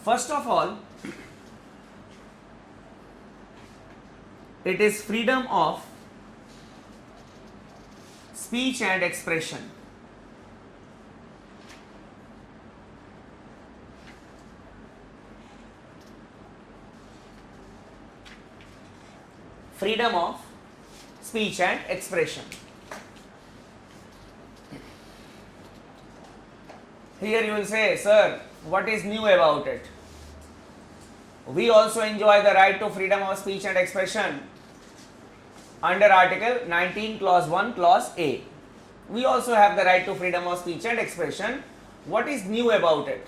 First of all, it is freedom of speech and expression. Freedom of speech and expression. Here you will say, sir, what is new about it? We also enjoy the right to freedom of speech and expression under Article 19, Clause 1, Clause A. We also have the right to freedom of speech and expression. What is new about it?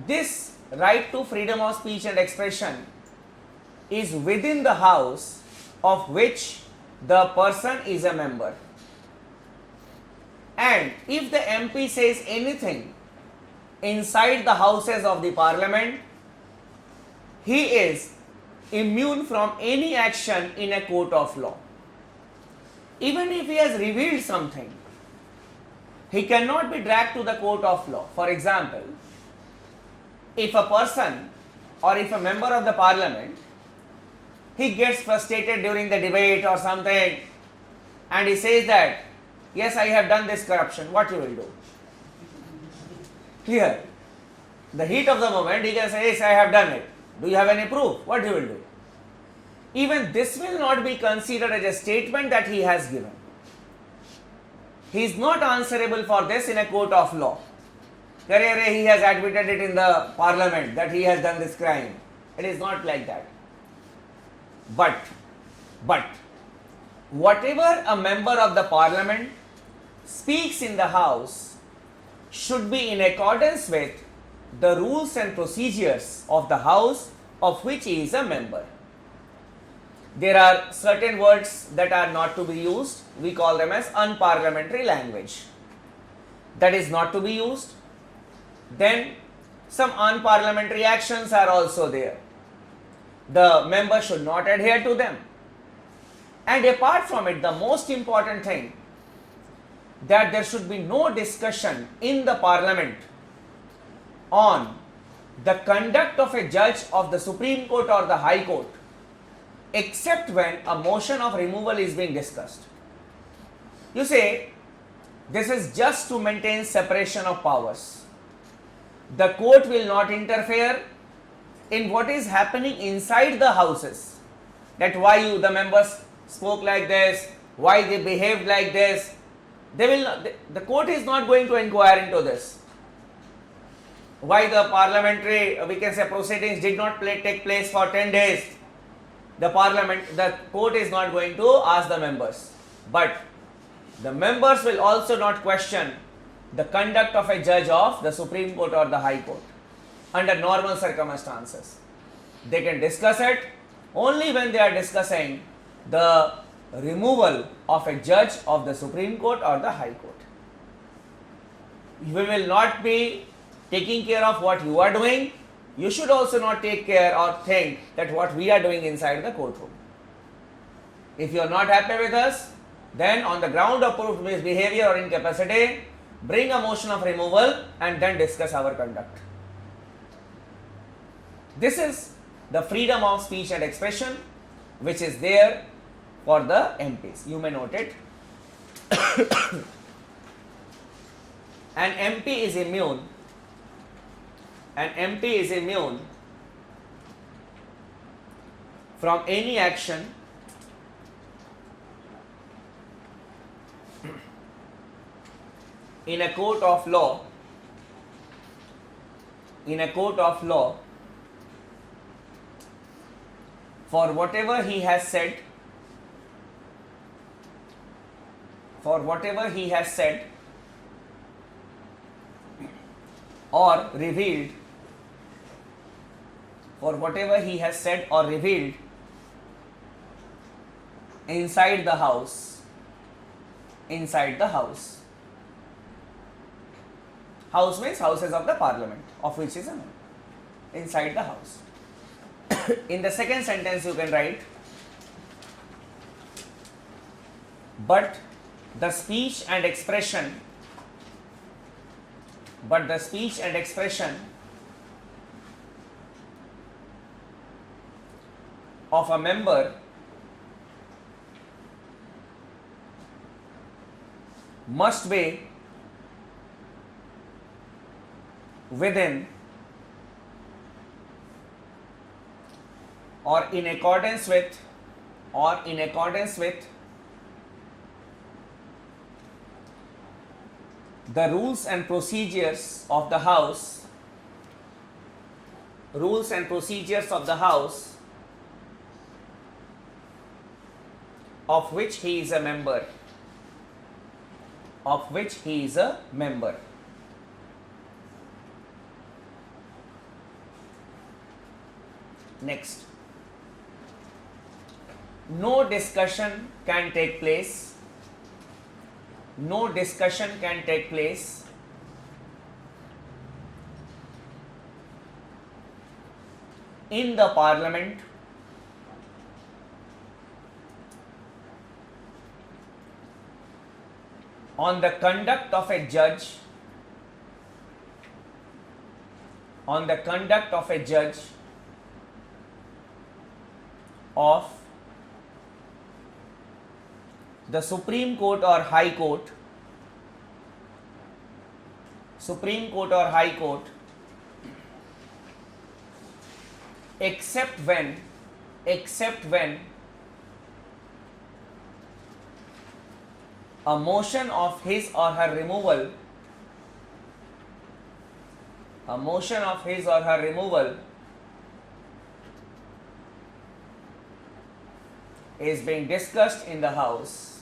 This right to freedom of speech and expression is within the house of which the person is a member. And if the MP says anything inside the houses of the parliament, he is immune from any action in a court of law. Even if he has revealed something, he cannot be dragged to the court of law. For example, if a person or if a member of the parliament, he gets frustrated during the debate or something and he says that, yes, I have done this corruption, what you will do? Clear? The heat of the moment, he can say, yes, I have done it. Do you have any proof? What you will do? Even this will not be considered as a statement that he has given. He is not answerable for this in a court of law. He has admitted it in the parliament that he has done this crime. It is not like that. But whatever a member of the parliament speaks in the house should be in accordance with the rules and procedures of the house of which he is a member. There are certain words that are not to be used. We call them as unparliamentary language. That is not to be used. Then some unparliamentary actions are also there. The member should not adhere to them. And apart from it, the most important thing, that there should be no discussion in the parliament on the conduct of a judge of the Supreme Court or the High Court, except when a motion of removal is being discussed. You say, this is just to maintain separation of powers. The court will not interfere in what is happening inside the houses. That why the members spoke like this, why they behaved like this. The court is not going to inquire into this. Why the parliamentary, we can say, proceedings did not take place for 10 days. The court is not going to ask the members. But the members will also not question the conduct of a judge of the Supreme Court or the High Court under normal circumstances. They can discuss it only when they are discussing the removal of a judge of the Supreme Court or the High Court. We will not be taking care of what you are doing. You should also not take care or think that what we are doing inside the courtroom. If you are not happy with us, then on the ground of proved misbehavior or incapacity, bring a motion of removal and then discuss our conduct. This is the freedom of speech and expression which is there for the MPs. You may note it. An MP is immune. An MP is immune from any action in a court of law, for whatever he has said, or revealed, inside the house. House means houses of the parliament, of which is a member. Inside the house. In the second sentence you can write, but the speech and expression of a member must be within or in accordance with the rules and procedures of the house of which he is a member. Next, no discussion can take place in the parliament on the conduct of a judge of the Supreme Court or High Court, except when a motion of his or her removal is being discussed in the House.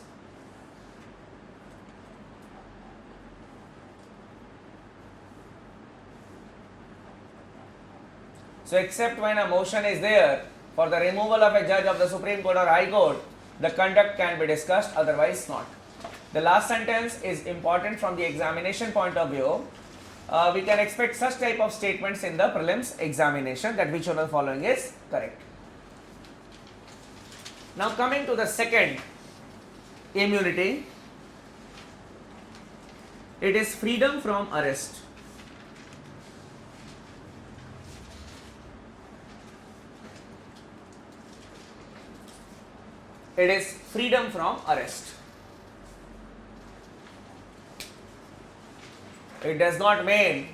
So, except when a motion is there for the removal of a judge of the Supreme Court or High Court, the conduct can be discussed, otherwise not. The last sentence is important from the examination point of view. We can expect such type of statements in the prelims examination, that which one of the following is correct. Now coming to the second immunity, it is freedom from arrest. It is freedom from arrest. It does not mean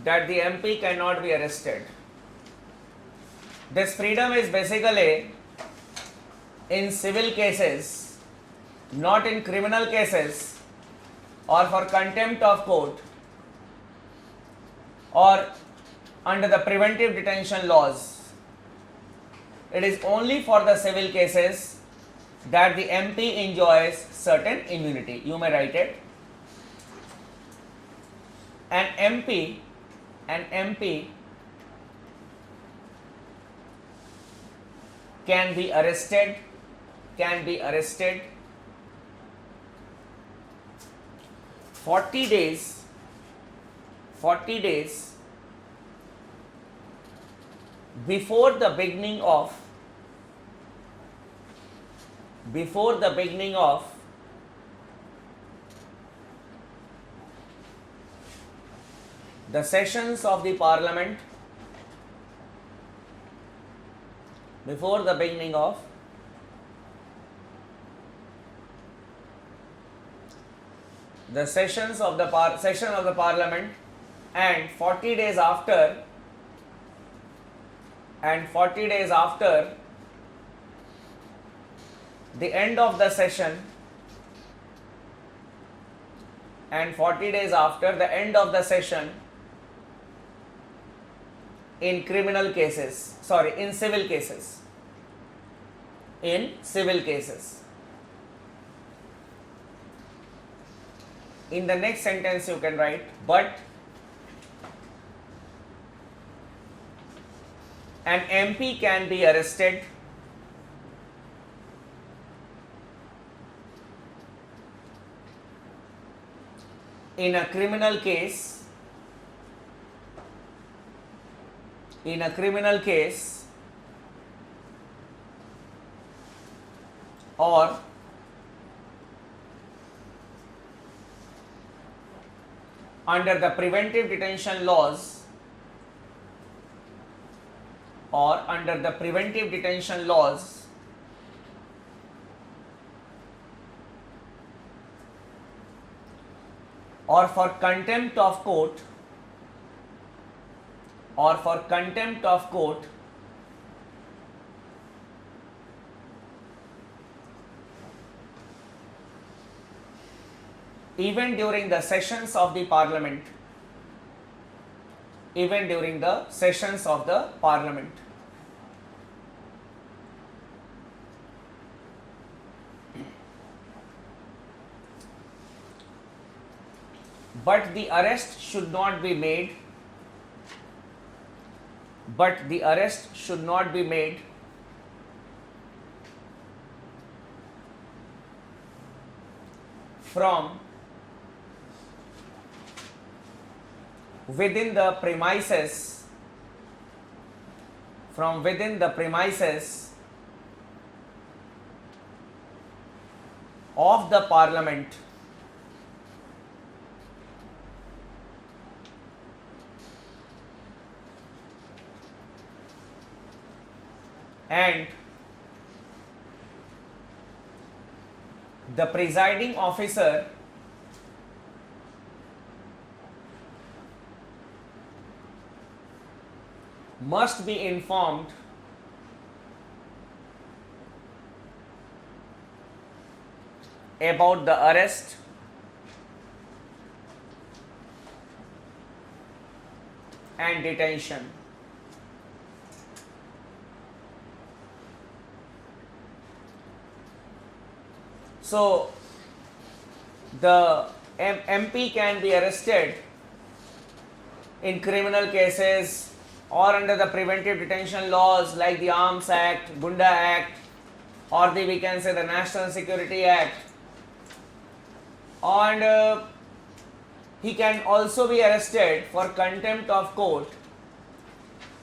that the MP cannot be arrested. This freedom is basically in civil cases, not in criminal cases or for contempt of court or under the preventive detention laws. It is only for the civil cases that the MP enjoys certain immunity. You may write it. An MP can be arrested 40 days before the beginning of the sessions of the parliament, before the beginning of the sessions of the parliament, and 40 days after the end of the session, and 40 days after the end of the session in civil cases. In the next sentence you can write, but an MP can be arrested in a criminal case or under the preventive detention laws or under the preventive detention laws or for contempt of court even during the sessions of the parliament, but the arrest should not be made from within the premises of the parliament and the presiding officer must be informed about the arrest and detention. So the MP can be arrested in criminal cases or under the preventive detention laws like the Arms Act, Gunda Act, or we can say the National Security Act, and he can also be arrested for contempt of court.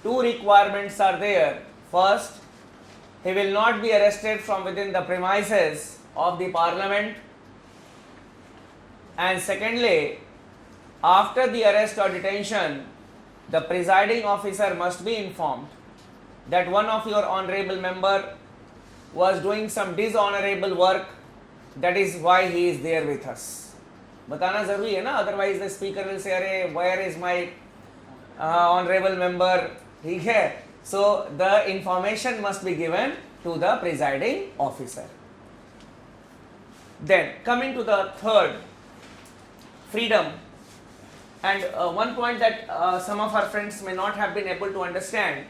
Two requirements are there. First, he will not be arrested from within the premises of the parliament, and secondly, after the arrest or detention, the presiding officer must be informed that one of your honorable member was doing some dishonorable work, that is why he is there with us. बताना जरूरी है ना, otherwise the speaker will say, अरे where is my honorable member, ठीक है? So the information must be given to the presiding officer. Then coming to the third, freedom, and one point that some of our friends may not have been able to understand,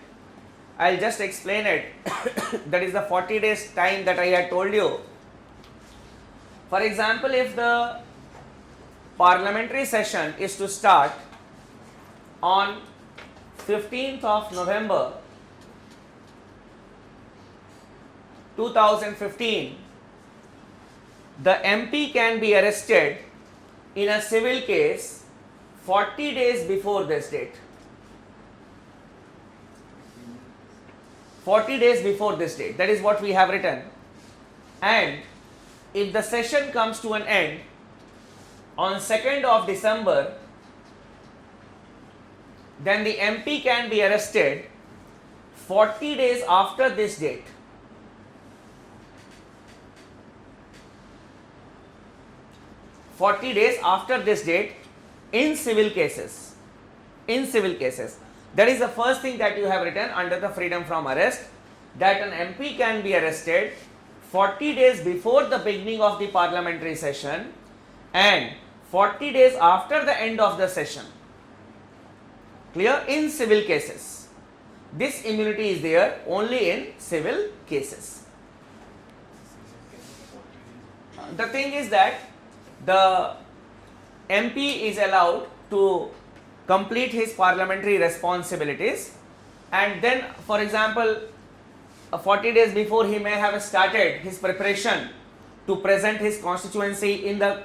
I'll just explain it. That is the 40 days time that I had told you. For example, if the parliamentary session is to start on 15th of November 2015, the MP can be arrested in a civil case 40 days before this date. 40 days before this date, that is what we have written. And if the session comes to an end on 2nd of December, then the MP can be arrested 40 days after this date. In civil cases. That is the first thing that you have written under the freedom from arrest, that an MP can be arrested 40 days before the beginning of the parliamentary session and 40 days after the end of the session. Clear? In civil cases. This immunity is there only in civil cases. The thing is that the MP is allowed to complete his parliamentary responsibilities, and then, for example, 40 days before he may have started his preparation to present his constituency in the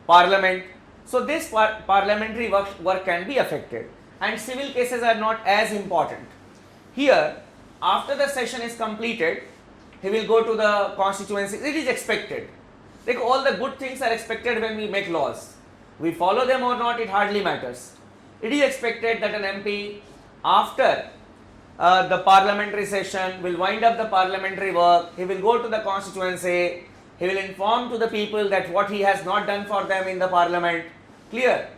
parliament. So this parliamentary work can be affected, and civil cases are not as important. Here, after the session is completed, he will go to the constituency. It is expected. Like all the good things are expected when we make laws. We follow them or not, it hardly matters. It is expected that an MP, after the parliamentary session, will wind up the parliamentary work, he will go to the constituency, he will inform to the people that what he has not done for them in the parliament, clear,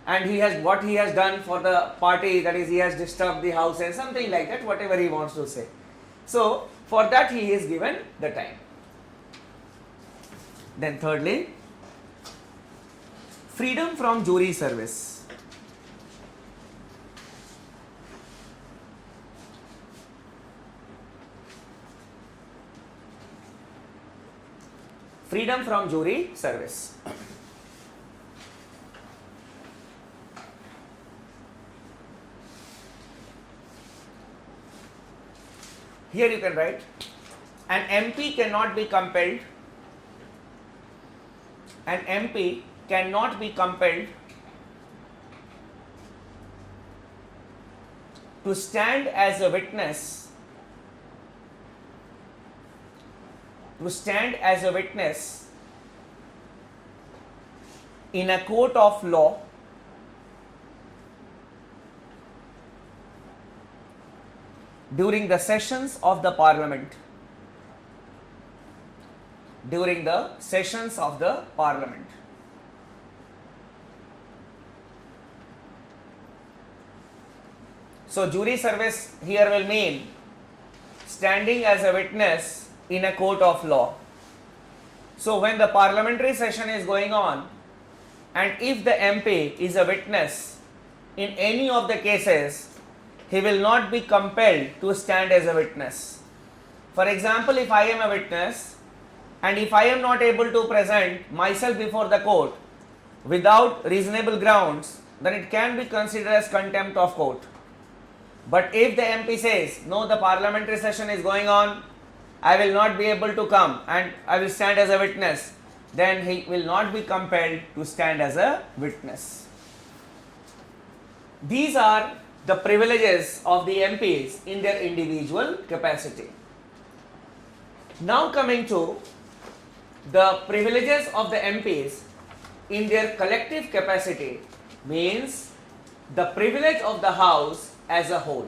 and he has what he has done for the party, that is he has disturbed the house and something like that, whatever he wants to say. So for that he is given the time. Then thirdly, freedom from jury service. Freedom from jury service. Here you can write, an MP cannot be compelled, an MP cannot be compelled to stand as a witness, in a court of law during the sessions of the parliament. During the sessions of the parliament. So jury service here will mean standing as a witness in a court of law. So when the parliamentary session is going on, and if the MP is a witness in any of the cases, he will not be compelled to stand as a witness. For example, if I am a witness and if I am not able to present myself before the court without reasonable grounds, then it can be considered as contempt of court. But if the MP says, no, the parliamentary session is going on, I will not be able to come and I will stand as a witness, then he will not be compelled to stand as a witness. These are the privileges of the MPs in their individual capacity. Now coming to the privileges of the MPs in their collective capacity, means the privilege of the House as a whole.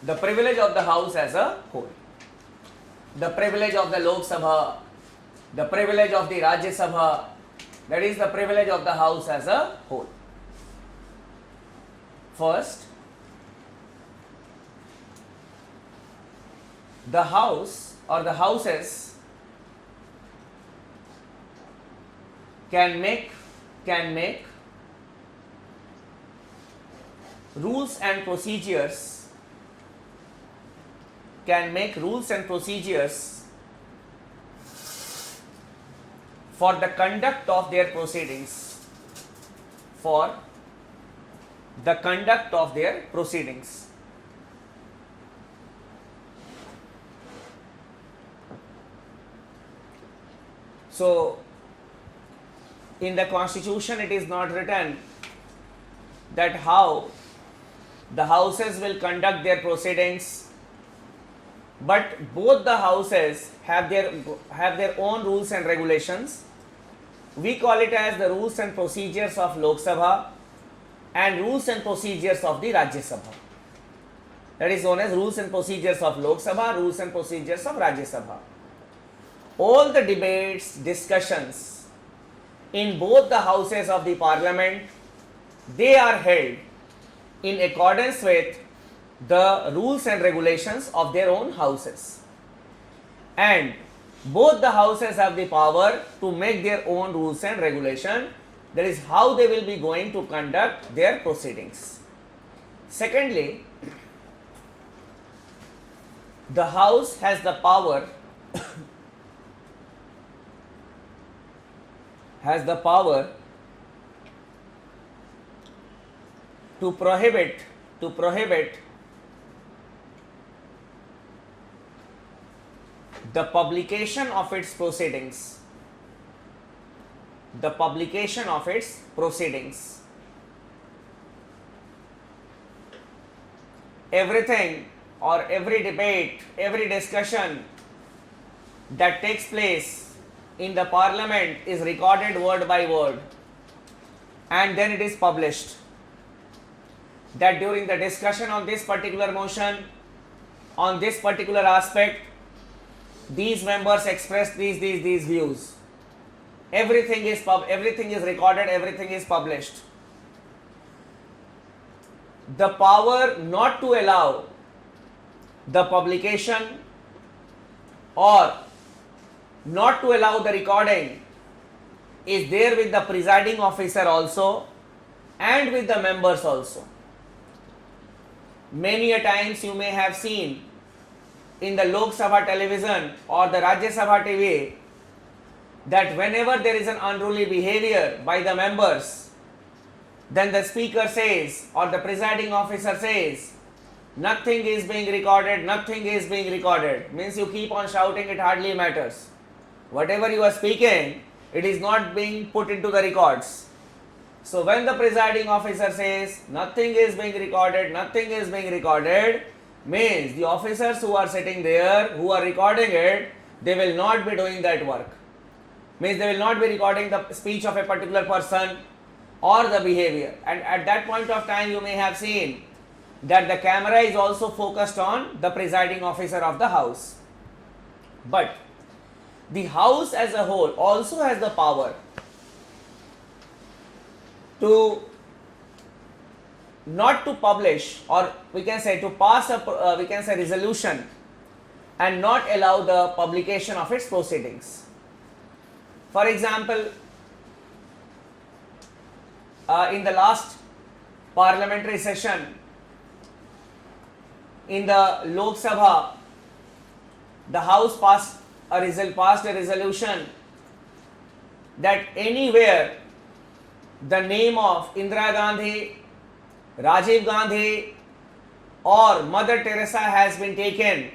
The privilege of the House as a whole. The privilege of the Lok Sabha, the privilege of the Rajya Sabha, that is the privilege of the House as a whole. First, the House or the Houses can make rules and procedures, for the conduct of their proceedings, So, in the constitution it is not written that how the houses will conduct their proceedings, but both the houses have their own rules and regulations. We call it as the rules and procedures of Lok Sabha and rules and procedures of the Rajya Sabha. That is known as rules and procedures of Lok Sabha, rules and procedures of Rajya Sabha. All the debates, discussions in both the houses of the parliament, they are held in accordance with the rules and regulations of their own houses. And both the houses have the power to make their own rules and regulation. That is how they will be going to conduct their proceedings. Secondly, the House has the power to prohibit the publication of its proceedings. everything or every debate, every discussion that takes place in the parliament is recorded word by word, and then it is published. That during the discussion on this particular motion, on this particular aspect, these members expressed these views. Everything is recorded, everything is published. The power not to allow the publication or not to allow the recording is there with the presiding officer also and with the members also. Many a times you may have seen in the Lok Sabha television or the Rajya Sabha TV that whenever there is an unruly behavior by the members, then the speaker says or the presiding officer says, nothing is being recorded, nothing is being recorded. Means you keep on shouting, it hardly matters. Whatever you are speaking, it is not being put into the records. So when the presiding officer says nothing is being recorded, nothing is being recorded, means the officers who are sitting there, who are recording it, they will not be doing that work. Means they will not be recording the speech of a particular person or the behavior. And at that point of time you may have seen that the camera is also focused on the presiding officer of the house. But the house as a whole also has the power to not to publish, or we can say to pass a resolution and not allow the publication of its proceedings. For example, in the last parliamentary session in the Lok Sabha, the house passed a resolution that anywhere the name of Indira Gandhi, Rajiv Gandhi or Mother Teresa has been taken,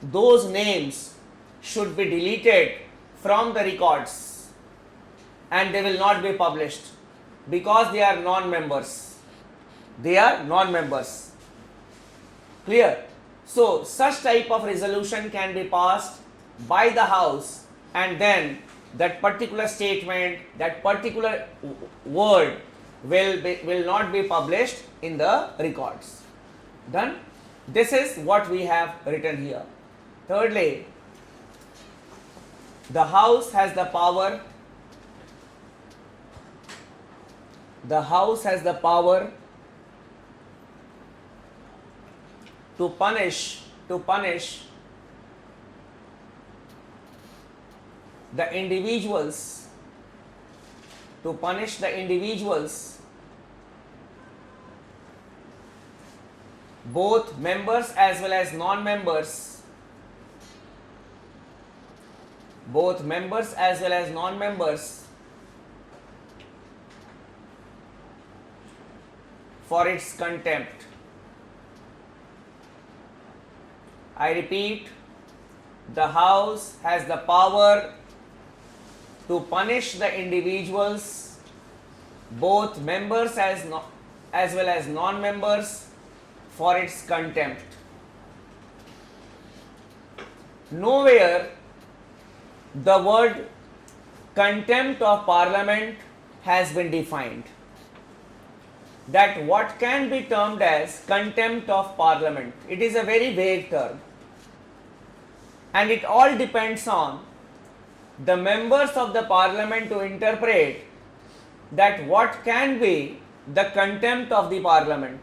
those names should be deleted from the records and they will not be published because they are non-members. They are non-members. Clear? So such type of resolution can be passed by the house, and then that particular statement, that particular word will not be published in the records. Done? This is what we have written here. Thirdly, the house has the power to punish the individuals, both members as well as non-members, for its contempt. I repeat, the house has the power to punish the individuals, both members as well as non-members, for its contempt. Nowhere the word contempt of parliament has been defined. That what can be termed as contempt of parliament. It is a very vague term, and it all depends on the members of the parliament to interpret that what can be the contempt of the parliament.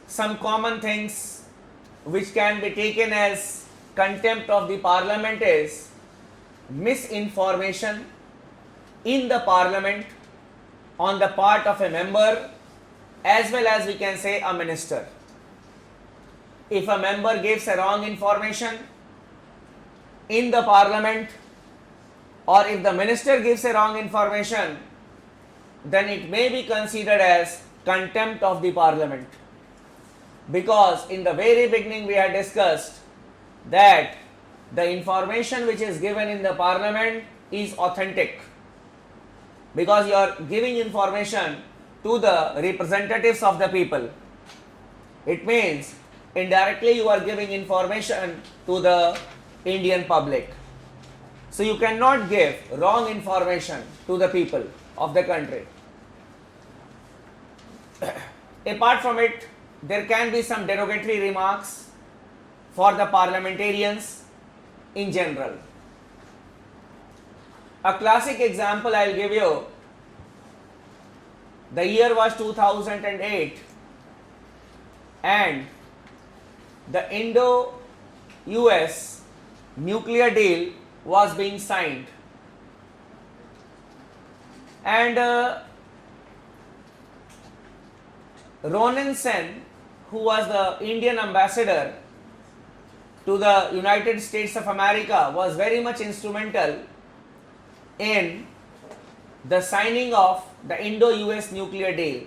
Some common things which can be taken as contempt of the parliament is misinformation in the parliament on the part of a member as well as we can say a minister. If a member gives a wrong information in the parliament, or if the minister gives a wrong information, then it may be considered as contempt of the parliament. Because in the very beginning we had discussed that the information which is given in the parliament is authentic, because you are giving information to the representatives of the people. It means indirectly you are giving information to the Indian public. So you cannot give wrong information to the people of the country. Apart from it, there can be some derogatory remarks for the parliamentarians in general. A classic example I will give you. The year was 2008 and the Indo-US nuclear deal was being signed, and Ranjan, who was the Indian ambassador to the United States of America, was very much instrumental in the signing of the Indo-US nuclear deal.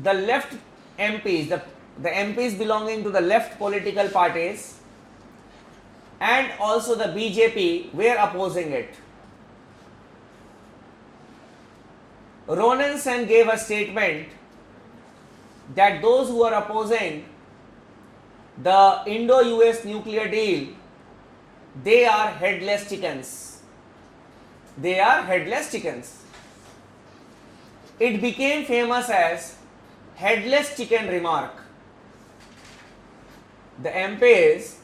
The left MPs, the MPs belonging to the left political parties and also the BJP were opposing it. Ranjan gave a statement that those who are opposing the Indo-US nuclear deal, they are headless chickens. They are headless chickens. It became famous as headless chicken remark. The MPs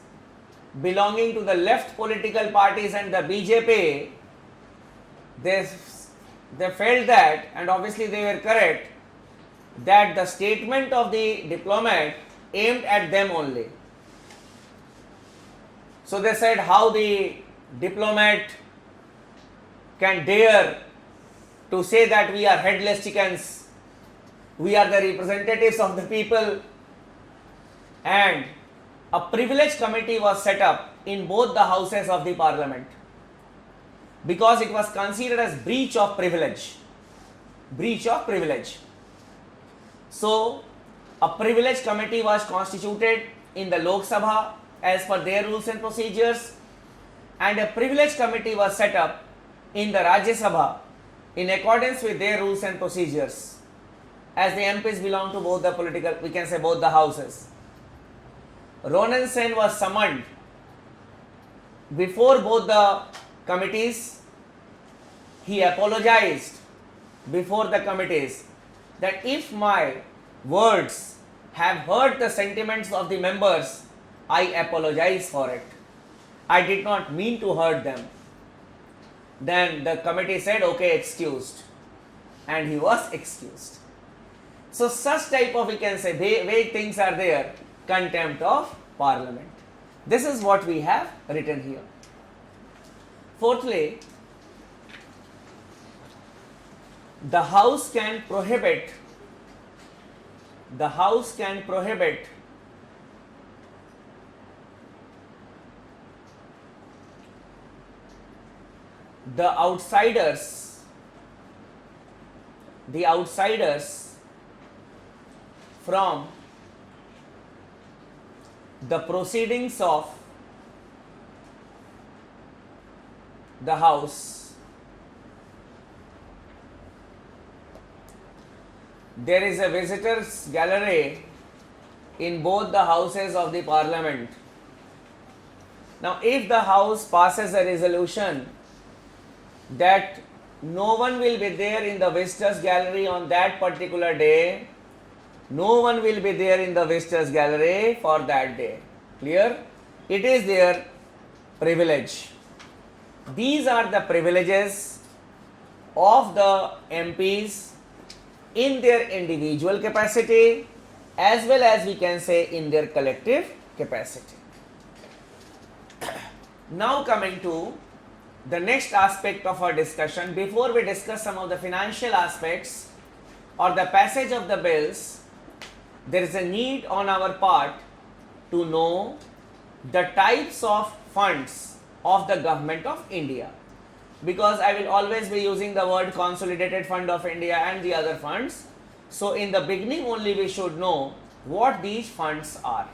belonging to the left political parties and the BJP, they felt that, and obviously they were correct, that the statement of the diplomat aimed at them only. So they said, how the diplomat can dare to say that we are headless chickens, we are the representatives of the people. And a privilege committee was set up in both the houses of the parliament because it was considered as breach of privilege. Breach of privilege. So a privilege committee was constituted in the Lok Sabha as per their rules and procedures, and a privilege committee was set up in the Rajya Sabha in accordance with their rules and procedures, as the MPs belong to both the political, we can say both the houses. Ranjan was summoned before both the committees. He apologized before the committees that if my words have hurt the sentiments of the members, I apologize for it. I did not mean to hurt them. Then the committee said, okay, excused, and he was excused. So such type of, we can say, vague things are there. Contempt of parliament. This is what we have written here. Fourthly, the house can prohibit the outsiders from the proceedings of the house. There is a visitors gallery in both the houses of the parliament. Now, if the house passes a resolution that no one will be there in the visitors gallery on that particular day, no one will be there in the visitors gallery for that day. Clear? It is their privilege. These are the privileges of the MPs in their individual capacity as well as, we can say, in their collective capacity. Now coming to the next aspect of our discussion, before we discuss some of the financial aspects or the passage of the bills, there is a need on our part to know the types of funds of the government of India, because I will always be using the word consolidated fund of India and the other funds. So in the beginning only we should know what these funds are.